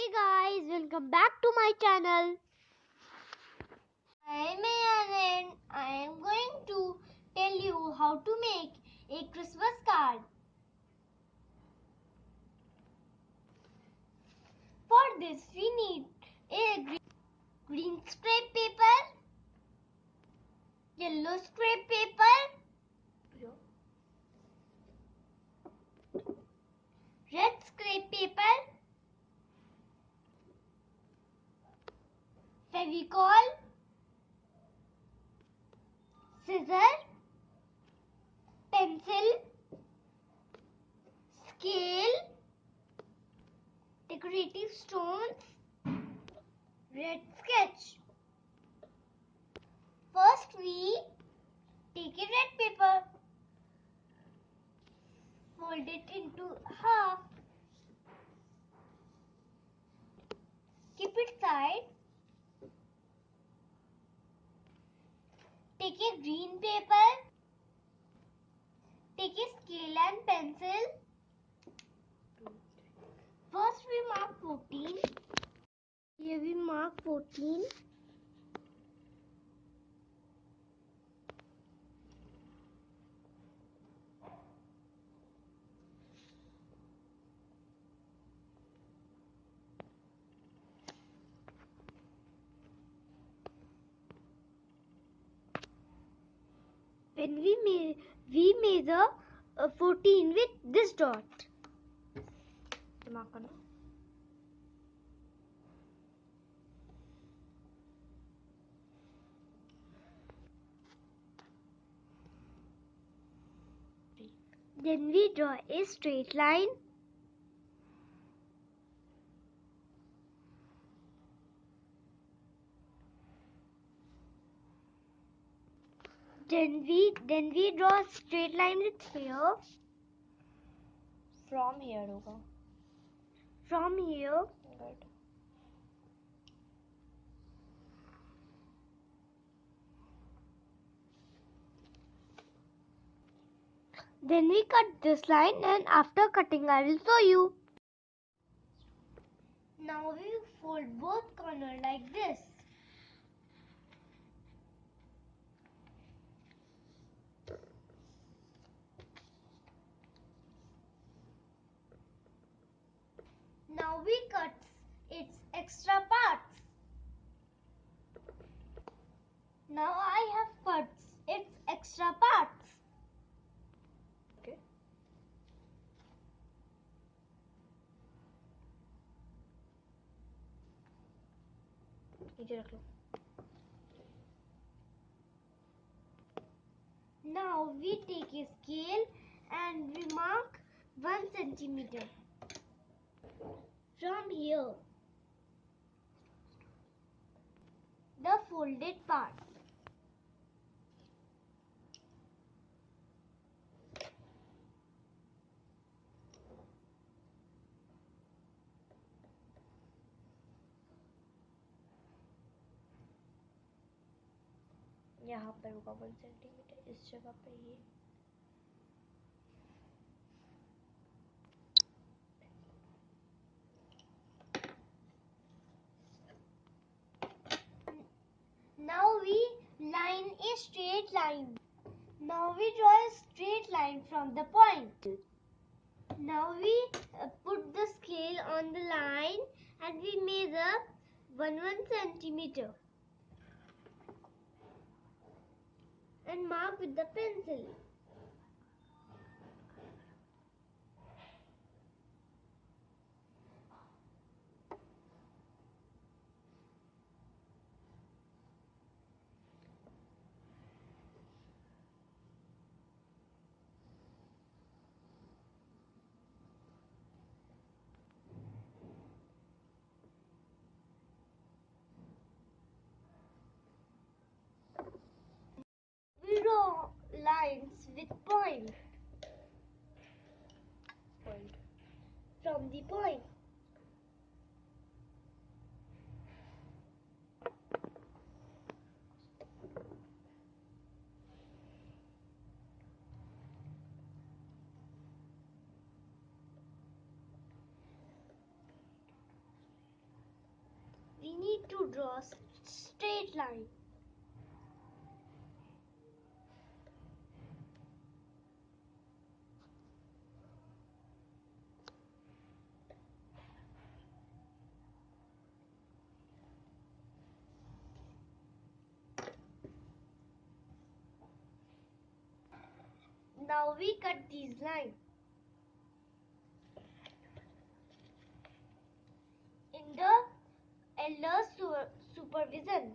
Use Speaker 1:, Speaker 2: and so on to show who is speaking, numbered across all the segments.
Speaker 1: Hey guys, welcome back to my channel. I am Aayan and I am going to tell you how to make a Christmas card. For this we need a green scrap paper, yellow scrap paper, red scrap paper, fevicol, scissor, pencil, scale, decorative stones, red sketch. First we take a red paper, fold it into half, keep it side. Take a green paper, take a scale and pencil. First we mark 14. Here we mark 14. When we measure 14 with this dot. Then we draw a straight line. Then we draw a straight line with here.
Speaker 2: From here होगा.
Speaker 1: From here.
Speaker 2: Good.
Speaker 1: Then we cut this line, and after cutting I will show you. Now we fold both corners like this. Now we cut its extra parts. Now I have cut its extra parts.
Speaker 2: Okay. नीचे रख लो.
Speaker 1: Now we take a scale and we mark 1 centimeter from here, the folded part.
Speaker 2: यहाँ पर होगा 1 centimetre इस जगह पे ये.
Speaker 1: Now we line a straight line. Now we draw a straight line from the point. Now we put the scale on the line and we measure 1 centimeter and mark with the pencil. We draw lines with point. From the point. to draw a straight line. Now we cut these lines. In the elder's supervision.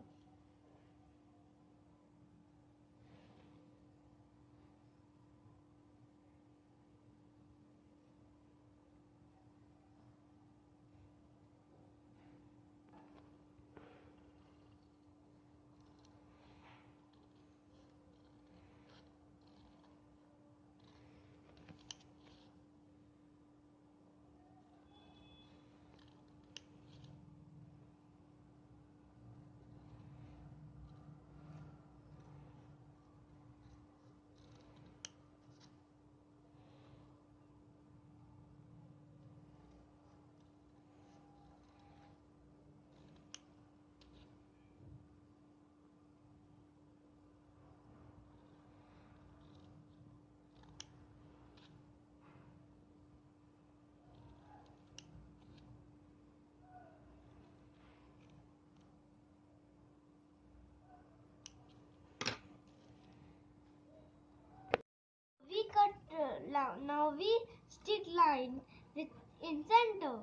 Speaker 1: Now we stick line in center.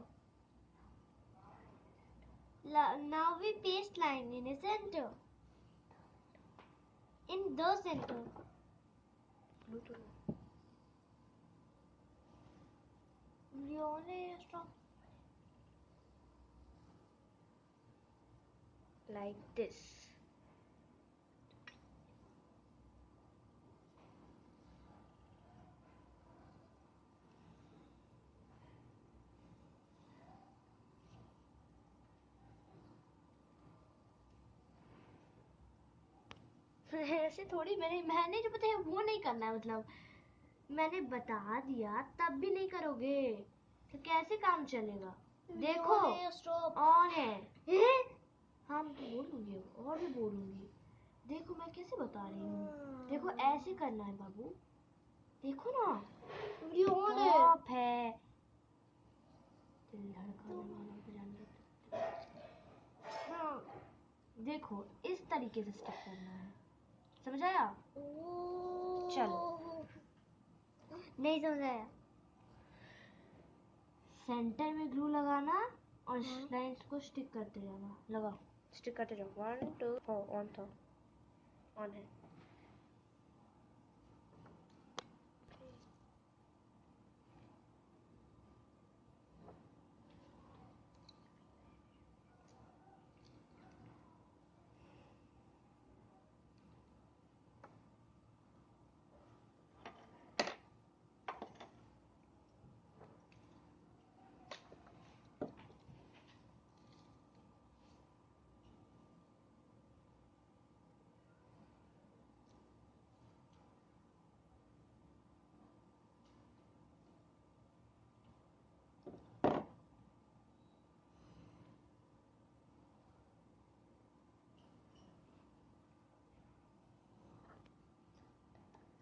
Speaker 1: Now we paste line in a center. In the center.
Speaker 2: Like this.
Speaker 1: ऐसे थोड़ी मैंने जो बताया वो नहीं करना है, मतलब मैंने बता दिया तब भी नहीं करोगे तो कैसे काम चलेगा? देखो ऑन है। हाँ मैं तो बोलूंगी और भी बोलूंगी। देखो मैं कैसे बता रही हूँ, देखो ऐसे करना है बाबू, देखो ना टॉप है। दिल धड़काने वाला को जान देते। हाँ देखो इस तरीके से स्टिक करना है, समझ आया? चलो नहीं समझ आया? सेंटर में ग्लू लगाना और लाइंस को स्टिक करते जाना। लगाओ,
Speaker 2: स्टिक करते जाओ। 1 2 ऑन था, ऑन है।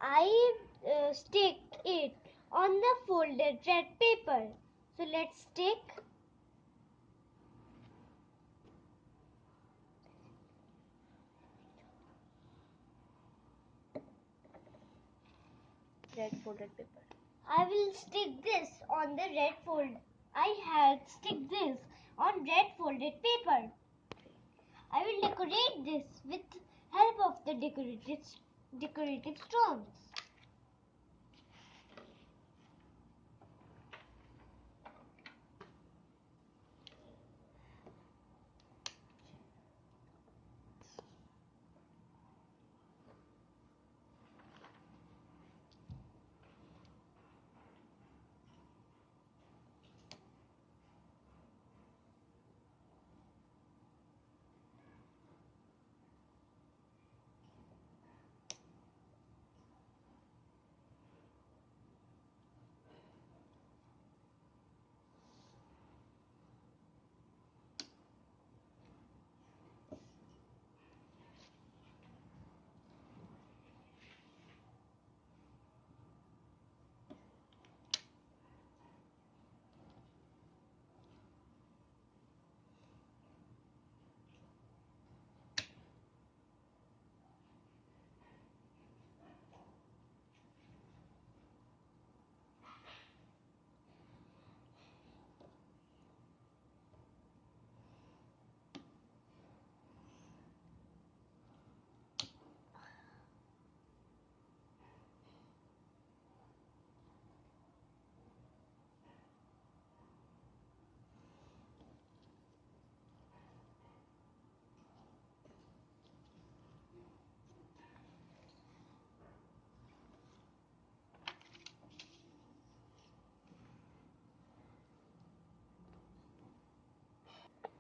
Speaker 1: I stick it on the folded red paper. So let's stick.
Speaker 2: Red folded paper.
Speaker 1: I will stick this on the red fold. I had stick this on red folded paper. I will decorate this with help of the decorative stones.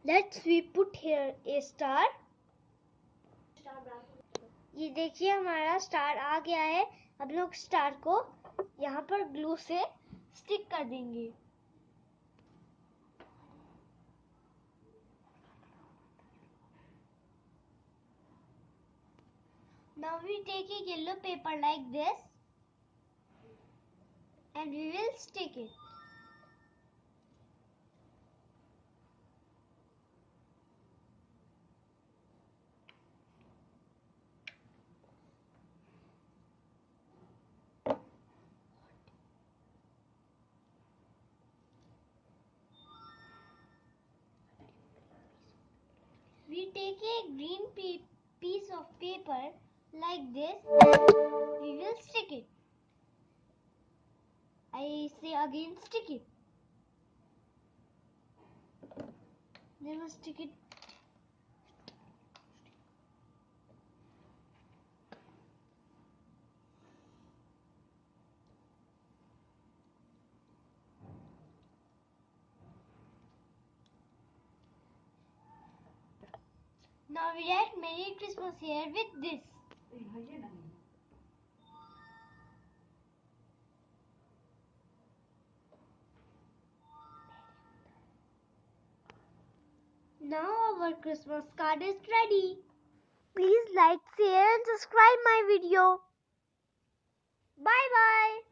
Speaker 1: Let's we put here a star. ये देखिए हमारा star आ गया है। अब लोग star को यहाँ पर ग्लू से स्टिक कर देंगे। Now we take a yellow paper like this and we will stick it. We take a green piece of paper like this and we will stick it. I say again, stick it. Then we stick it. Now we write Merry Christmas here with this. Now our Christmas card is ready. Please like, share and subscribe my video. Bye bye.